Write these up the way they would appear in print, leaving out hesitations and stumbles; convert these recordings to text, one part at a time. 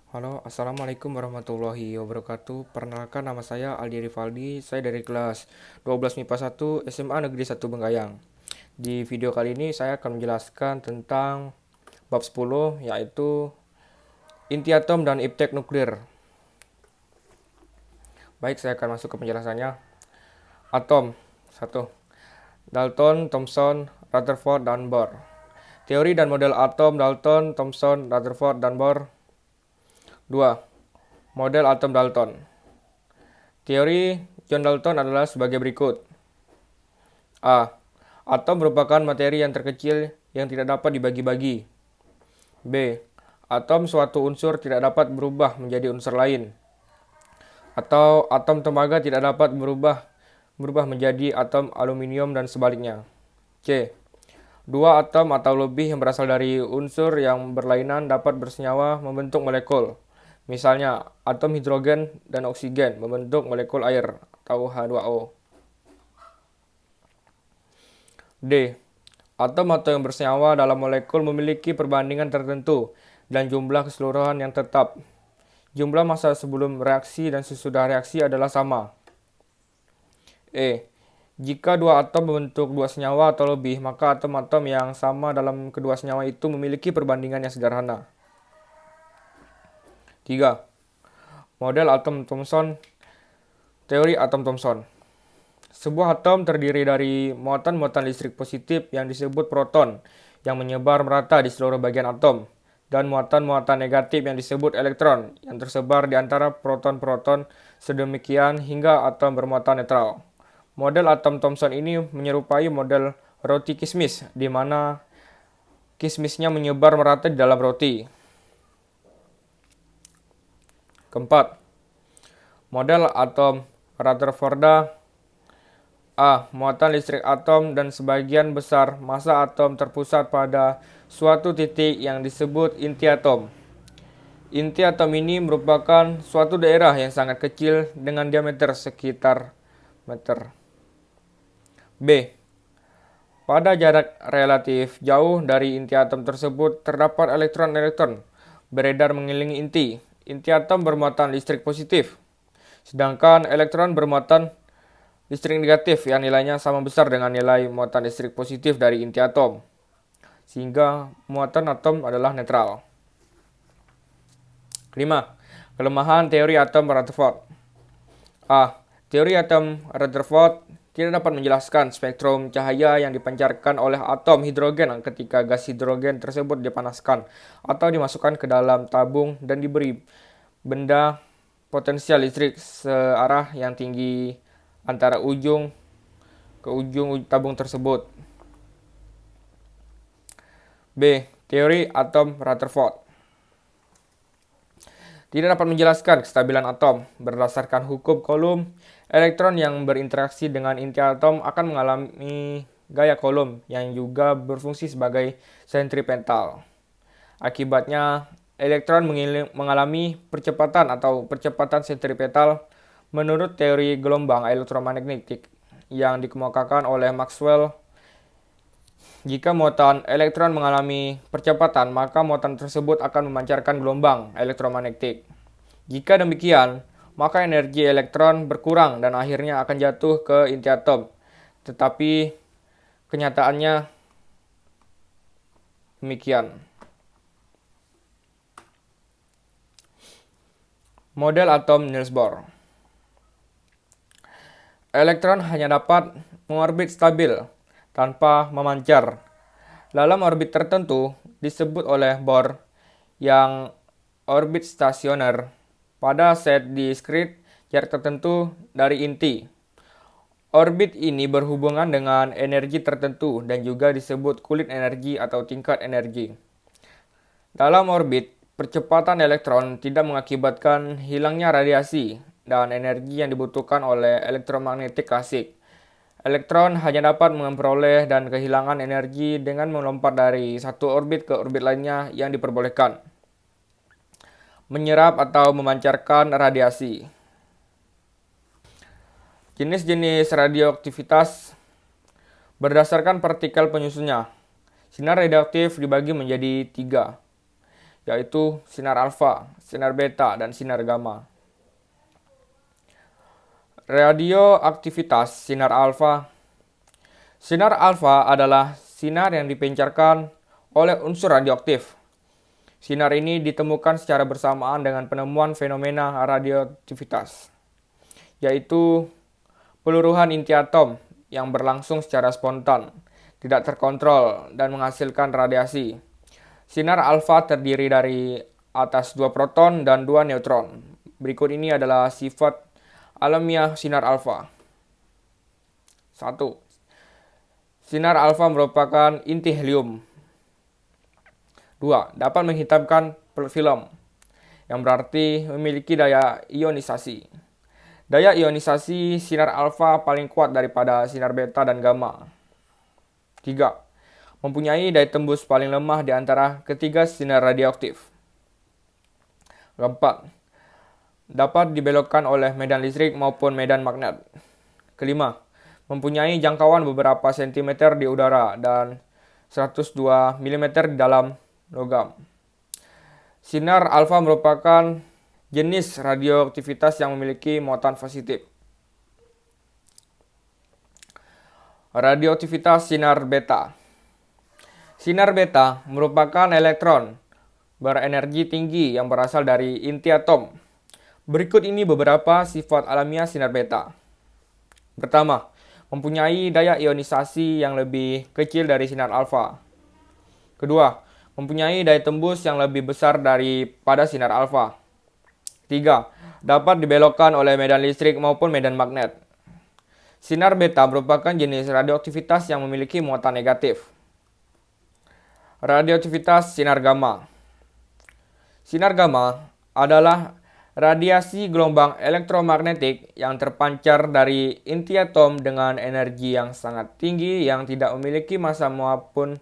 Halo, Assalamualaikum warahmatullahi wabarakatuh. Perkenalkan, nama saya Aldi Rivaldi, saya dari kelas 12 MIPA 1 SMA Negeri 1 Bengkayang. Di video kali ini saya akan menjelaskan tentang bab 10, yaitu inti atom dan iptek nuklir. Baik, saya akan masuk ke penjelasannya. Atom 1. Dalton, Thomson, Rutherford, dan Bohr. Teori dan model atom Dalton, Thomson, Rutherford, dan Bohr. 2. Model atom Dalton. Teori John Dalton adalah sebagai berikut. A. Atom merupakan materi yang terkecil yang tidak dapat dibagi-bagi. B. Atom suatu unsur tidak dapat berubah menjadi unsur lain. Atau atom tembaga tidak dapat berubah menjadi atom aluminium dan sebaliknya. C. Dua atom atau lebih yang berasal dari unsur yang berlainan dapat bersenyawa membentuk molekul. Misalnya, atom hidrogen dan oksigen membentuk molekul air atau H2O. D. Atom-atom yang bersenyawa dalam molekul memiliki perbandingan tertentu dan jumlah keseluruhan yang tetap. Jumlah massa sebelum reaksi dan sesudah reaksi adalah sama. E. Jika dua atom membentuk dua senyawa atau lebih, maka atom-atom yang sama dalam kedua senyawa itu memiliki perbandingan yang sederhana. 3. Model atom Thomson. Teori atom Thomson. Sebuah atom terdiri dari muatan-muatan listrik positif yang disebut proton yang menyebar merata di seluruh bagian atom, dan muatan-muatan negatif yang disebut elektron yang tersebar di antara proton-proton sedemikian hingga atom bermuatan netral. Model atom Thomson ini menyerupai model roti kismis, di mana kismisnya menyebar merata di dalam roti. Keempat, model atom Rutherford. A. Muatan listrik atom dan sebagian besar massa atom terpusat pada suatu titik yang disebut inti atom. Inti atom ini merupakan suatu daerah yang sangat kecil dengan diameter sekitar meter. B. Pada jarak relatif jauh dari inti atom tersebut terdapat elektron-elektron beredar mengelilingi inti. Inti atom bermuatan listrik positif, sedangkan elektron bermuatan listrik negatif yang nilainya sama besar dengan nilai muatan listrik positif dari inti atom, sehingga muatan atom adalah netral. 5. Kelemahan teori atom Rutherford. A. Teori atom Rutherford tidak dapat menjelaskan spektrum cahaya yang dipancarkan oleh atom hidrogen ketika gas hidrogen tersebut dipanaskan atau dimasukkan ke dalam tabung dan diberi benda potensial listrik searah yang tinggi antara ujung ke ujung tabung tersebut. B. Teori atom Rutherford tidak dapat menjelaskan kestabilan atom. Berdasarkan hukum Coulomb, elektron yang berinteraksi dengan inti atom akan mengalami gaya Coulomb yang juga berfungsi sebagai sentripetal. Akibatnya, elektron mengalami percepatan atau percepatan sentripetal menurut teori gelombang elektromagnetik yang dikemukakan oleh Maxwell. Jika muatan elektron mengalami percepatan, maka muatan tersebut akan memancarkan gelombang elektromagnetik. Jika demikian, maka energi elektron berkurang dan akhirnya akan jatuh ke inti atom. Tetapi kenyataannya demikian. Model atom Niels Bohr. Elektron hanya dapat mengorbit stabil tanpa memancar. Dalam orbit tertentu disebut oleh Bohr yang orbit stasioner pada set diskrit jarak tertentu dari inti. Orbit ini berhubungan dengan energi tertentu dan juga disebut kulit energi atau tingkat energi. Dalam orbit, percepatan elektron tidak mengakibatkan hilangnya radiasi dan energi yang dibutuhkan oleh elektromagnetik klasik. Elektron hanya dapat memperoleh dan kehilangan energi dengan melompat dari satu orbit ke orbit lainnya yang diperbolehkan. Menyerap atau memancarkan radiasi. Jenis-jenis radioaktivitas berdasarkan partikel penyusunnya. Sinar radioaktif dibagi menjadi 3, yaitu sinar alfa, sinar beta, dan sinar gamma. Radioaktivitas sinar alfa. Sinar alfa adalah sinar yang dipancarkan oleh unsur radioaktif. Sinar ini ditemukan secara bersamaan dengan penemuan fenomena radioaktivitas, yaitu peluruhan inti atom yang berlangsung secara spontan, tidak terkontrol, dan menghasilkan radiasi. Sinar alfa terdiri dari atas 2 proton dan 2 neutron. Berikut ini adalah sifat alamiah sinar alfa. 1. Sinar alfa merupakan inti helium. 2. Dapat menghitamkan film, yang berarti memiliki daya ionisasi. Daya ionisasi sinar alfa paling kuat daripada sinar beta dan gamma. 3. Mempunyai daya tembus paling lemah di antara ketiga sinar radioaktif. 4. Dapat dibelokkan oleh medan listrik maupun medan magnet. 5. Mempunyai jangkauan beberapa sentimeter di udara dan 102 mm di dalam logam. Sinar alfa merupakan jenis radioaktivitas yang memiliki muatan positif. Radioaktivitas sinar beta. Sinar beta merupakan elektron berenergi tinggi yang berasal dari inti atom. Berikut ini beberapa sifat alamiah sinar beta. Pertama, mempunyai daya ionisasi yang lebih kecil dari sinar alfa. Kedua, mempunyai daya tembus yang lebih besar daripada sinar alfa. 3. Dapat dibelokkan oleh medan listrik maupun medan magnet. Sinar beta merupakan jenis radioaktivitas yang memiliki muatan negatif. Radioaktivitas sinar gamma. Sinar gamma adalah radiasi gelombang elektromagnetik yang terpancar dari inti atom dengan energi yang sangat tinggi yang tidak memiliki massa maupun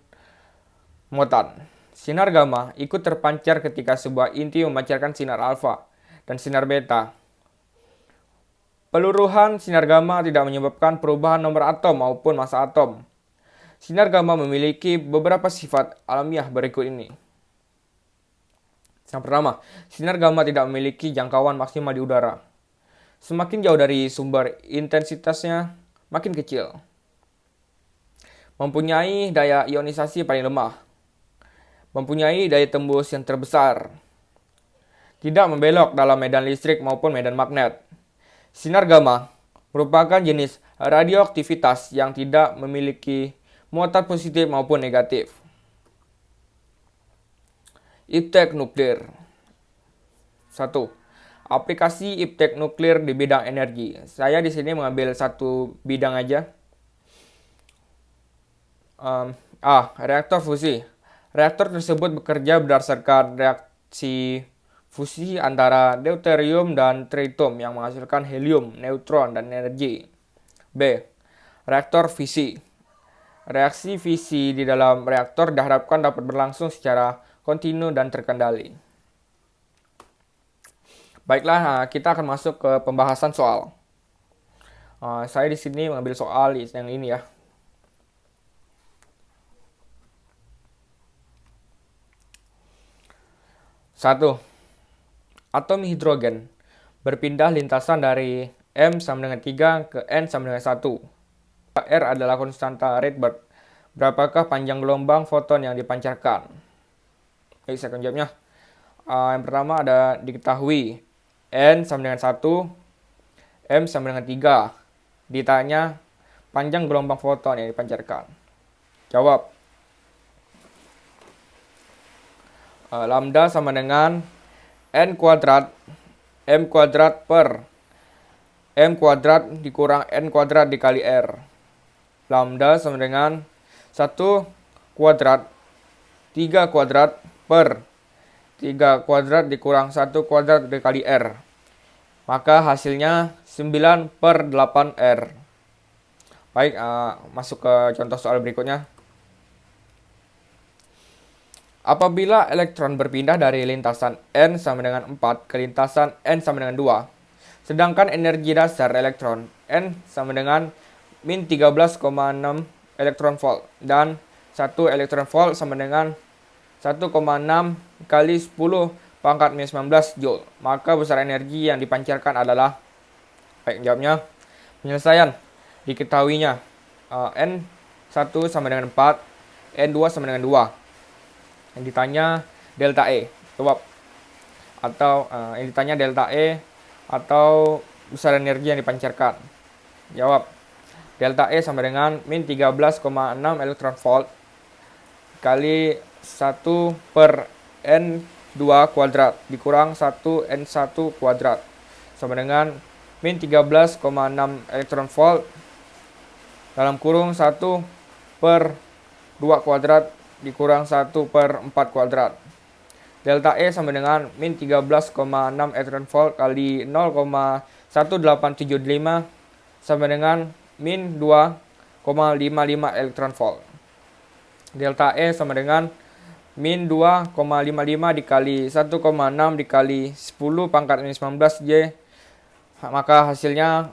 muatan. Sinar gamma ikut terpancar ketika sebuah inti memancarkan sinar alfa dan sinar beta. Peluruhan sinar gamma tidak menyebabkan perubahan nomor atom maupun massa atom. Sinar gamma memiliki beberapa sifat alamiah berikut ini. Yang pertama, sinar gamma tidak memiliki jangkauan maksimal di udara. Semakin jauh dari sumber, intensitasnya makin kecil. Mempunyai daya ionisasi paling lemah. Mempunyai daya tembus yang terbesar. Tidak membelok dalam medan listrik maupun medan magnet. Sinar gamma merupakan jenis radioaktivitas yang tidak memiliki muatan positif maupun negatif. Iptek nuklir. 1. Aplikasi iptek nuklir di bidang energi. Saya di sini mengambil satu bidang aja. Reaktor fusi. Reaktor tersebut bekerja berdasarkan reaksi fusi antara deuterium dan tritium yang menghasilkan helium, neutron, dan energi. B. Reaktor fisi. Reaksi fisi di dalam reaktor diharapkan dapat berlangsung secara kontinu dan terkendali. Baiklah, kita akan masuk ke pembahasan soal. Saya di sini mengambil soal yang ini ya. Satu. Atom hidrogen berpindah lintasan dari M sama dengan 3 ke N sama dengan 1. R adalah konstanta Rydberg. Berapakah panjang gelombang foton yang dipancarkan? Baik, saya akan jawabnya. Yang pertama ada diketahui N sama dengan 1, M sama dengan 3. Ditanya panjang gelombang foton yang dipancarkan. Jawab. Lambda sama dengan N kuadrat M kuadrat per M kuadrat dikurang N kuadrat dikali R. Lambda sama dengan 1 kuadrat 3 kuadrat per 3 kuadrat dikurang 1 kuadrat dikali R. Maka hasilnya 9 per 8 R. Baik, masuk ke contoh soal berikutnya. Apabila elektron berpindah dari lintasan N sama dengan 4 ke lintasan N sama dengan 2, sedangkan energi dasar elektron N sama dengan min 13,6 elektron volt dan 1 elektron volt sama dengan 1,6 kali 10 pangkat minus 19 Joule. Maka besar energi yang dipancarkan adalah, baik jawabnya, penyelesaian diketahuinya N1 sama dengan 4, N2 sama dengan 2. Yang ditanya delta E, jawab. Atau yang ditanya delta E atau besar energi yang dipancarkan. Jawab. Delta E sama dengan min 13,6 elektron volt kali 1 per N2 kuadrat dikurang 1 N1 kuadrat sama dengan min 13,6 elektron volt dalam kurung 1 per 2 kuadrat dikurang 1 per 4 kuadrat. Delta E sama dengan min 13,6 elektron volt kali 0,1875 sama dengan min 2,55 elektron volt. Delta E sama dengan min 2,55 dikali 1,6 dikali 10 pangkat minus 19 J. Maka hasilnya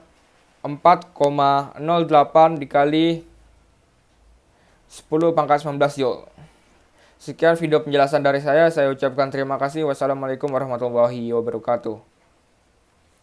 4,08 dikali 10 pangkat 19 Joule. Sekian video penjelasan dari saya ucapkan terima kasih. Wassalamualaikum warahmatullahi wabarakatuh.